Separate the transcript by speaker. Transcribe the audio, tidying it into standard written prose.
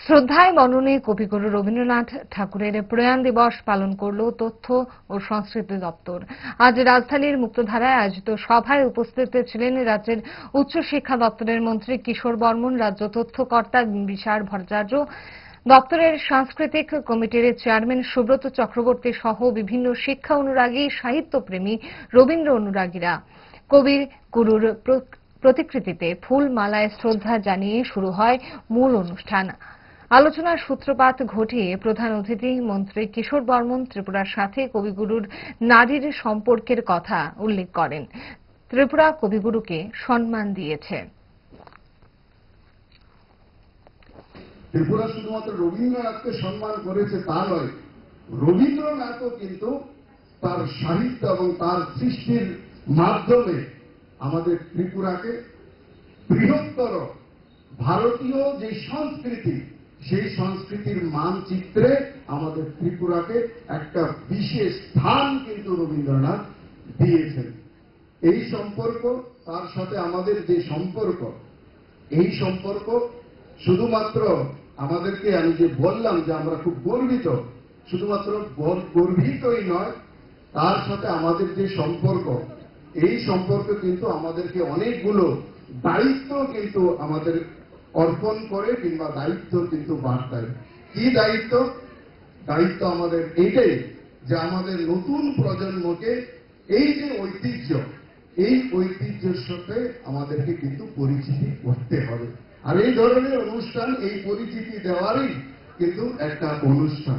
Speaker 1: শ্রদ্ধায় মননে কবিগুরু রবীন্দ্রনাথ ঠাকুরের প্রয়াণ দিবস পালন করল তথ্য ও সংস্কৃতি দপ্তর। আজ রাজধানীর মুক্তধারায় আয়োজিত সভায় উপস্থিত ছিলেন রাজ্যের উচ্চশিক্ষা দপ্তরের মন্ত্রী কিশোর বর্মন, রাজ্য তথ্য কর্তা বিশার ভট্টাচার্য, দপ্তরের সাংস্কৃতিক কমিটির চেয়ারম্যান সুব্রত চক্রবর্তী সহ বিভিন্ন শিক্ষা অনুরাগী, সাহিত্যপ্রেমী, রবীন্দ্র অনুরাগীরা। কবি গুরুর প্রতিকৃতিতে ফুল মালায় শ্রদ্ধা জানিয়ে শুরু হয় মূল অনুষ্ঠান। আলোচনার সূত্রপাত ঘটিয়ে প্রধান অতিথি মন্ত্রী কিশোর বর্মন ত্রিপুরার সাথে কবিগুরুর নারীর সম্পর্কের কথা উল্লেখ করেন। ত্রিপুরা কবিগুরুকে সম্মান দিয়েছে।
Speaker 2: ত্রিপুরা শুধুমাত্র রবীন্দ্রনাথকে সম্মান করেছে তা নয়, রবীন্দ্রনাথও কিন্তু তার সাহিত্য এবং তার সৃষ্টির মাধ্যমে আমাদের ত্রিপুরাকে বৃহত্তর ভারতীয় যে সংস্কৃতি, সেই সংস্কৃতির মানচিত্রে আমাদের ত্রিপুরাকে একটা বিশেষ স্থান কিন্তু রবীন্দ্রনাথ দিয়েছেন। এই সম্পর্ক, তার সাথে আমাদের যে সম্পর্ক, এই সম্পর্ক শুধুমাত্র আমাদেরকে, আমি যে বললাম যে আমরা খুব গর্বিত, শুধুমাত্র গর্বিতই নয়, তার সাথে আমাদের যে সম্পর্ক, এই সম্পর্ক কিন্তু আমাদেরকে অনেকগুলো দায়িত্ব কিন্তু আমাদের অর্পণ করে, কিংবা দায়িত্ব কিন্তু বার্তায়। কি দায়িত্ব? দায়িত্ব আমাদের এটাই যে আমাদের নতুন প্রজন্মকে এই যে ঐতিহ্য, এই ঐতিহ্যের সাথে আমাদেরকে কিন্তু পরিচিতি করতে হবে। আর এই ধরনের অনুষ্ঠান এই পরিচিতি দেওয়ারই কিন্তু একটা অনুষ্ঠান।